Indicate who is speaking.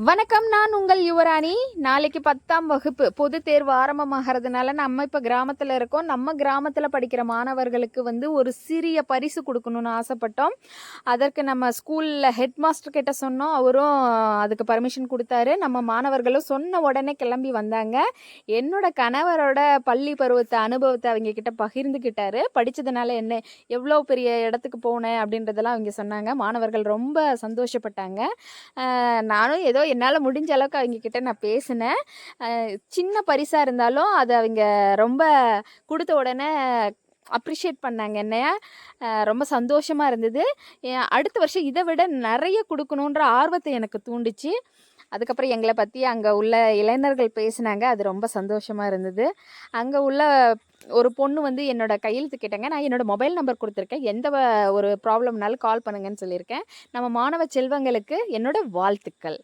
Speaker 1: வணக்கம், நான் உங்கள் யுவராணி. நாளைக்கு 10ஆம் வகுப்பு பொதுத் தேர்வு ஆரம்பமாகிறதுனால நம்ம இப்போ கிராமத்தில் இருக்கோம். நம்ம கிராமத்தில் படிக்கிற மாணவர்களுக்கு ஒரு சிறிய பரிசு கொடுக்கணும்னு ஆசைப்பட்டோம். அதற்கு நம்ம ஸ்கூலில் ஹெட் மாஸ்டர் கிட்ட சொன்னோம். அவரும் அதுக்கு பர்மிஷன் கொடுத்தாரு. நம்ம மாணவர்களும் சொன்ன உடனே கிளம்பி வந்தாங்க. என்னோட கணவரோட பள்ளி பருவத்தை அனுபவத்தை அவங்க கிட்ட பகிர்ந்துக்கிட்டாரு. படித்ததுனால என்ன எவ்வளோ பெரிய இடத்துக்கு போனேன் அப்படின்றதெல்லாம் அவங்க சொன்னாங்க. மாணவர்கள் ரொம்ப சந்தோஷப்பட்டாங்க. நானும் ஏதோ என்னால் முடிஞ்ச அளவுக்கு அவங்க கிட்ட நான் பேசினேன். சின்ன பரிசாக இருந்தாலும் அதை அவங்க ரொம்ப கொடுத்த உடனே அப்ரிஷியேட் பண்ணாங்க என்னைய. ரொம்ப சந்தோஷமாக இருந்தது. அடுத்த வருஷம் இதை விட நிறைய கொடுக்கணுன்ற ஆர்வத்தை எனக்கு தூண்டுச்சு. அதுக்கப்புறம் எங்களை பற்றி அங்கே உள்ள இளைஞர்கள் பேசினாங்க. அது ரொம்ப சந்தோஷமாக இருந்தது. அங்கே உள்ள ஒரு பொண்ணு என்னோட கையெழுத்து கேட்டாங்க. நான் என்னோடய மொபைல் நம்பர் கொடுத்துருக்கேன். எந்த ஒரு ப்ராப்ளம்னாலும் கால் பண்ணுங்கன்னு சொல்லியிருக்கேன். நம்ம மாணவ செல்வங்களுக்கு என்னோட வாழ்த்துக்கள்.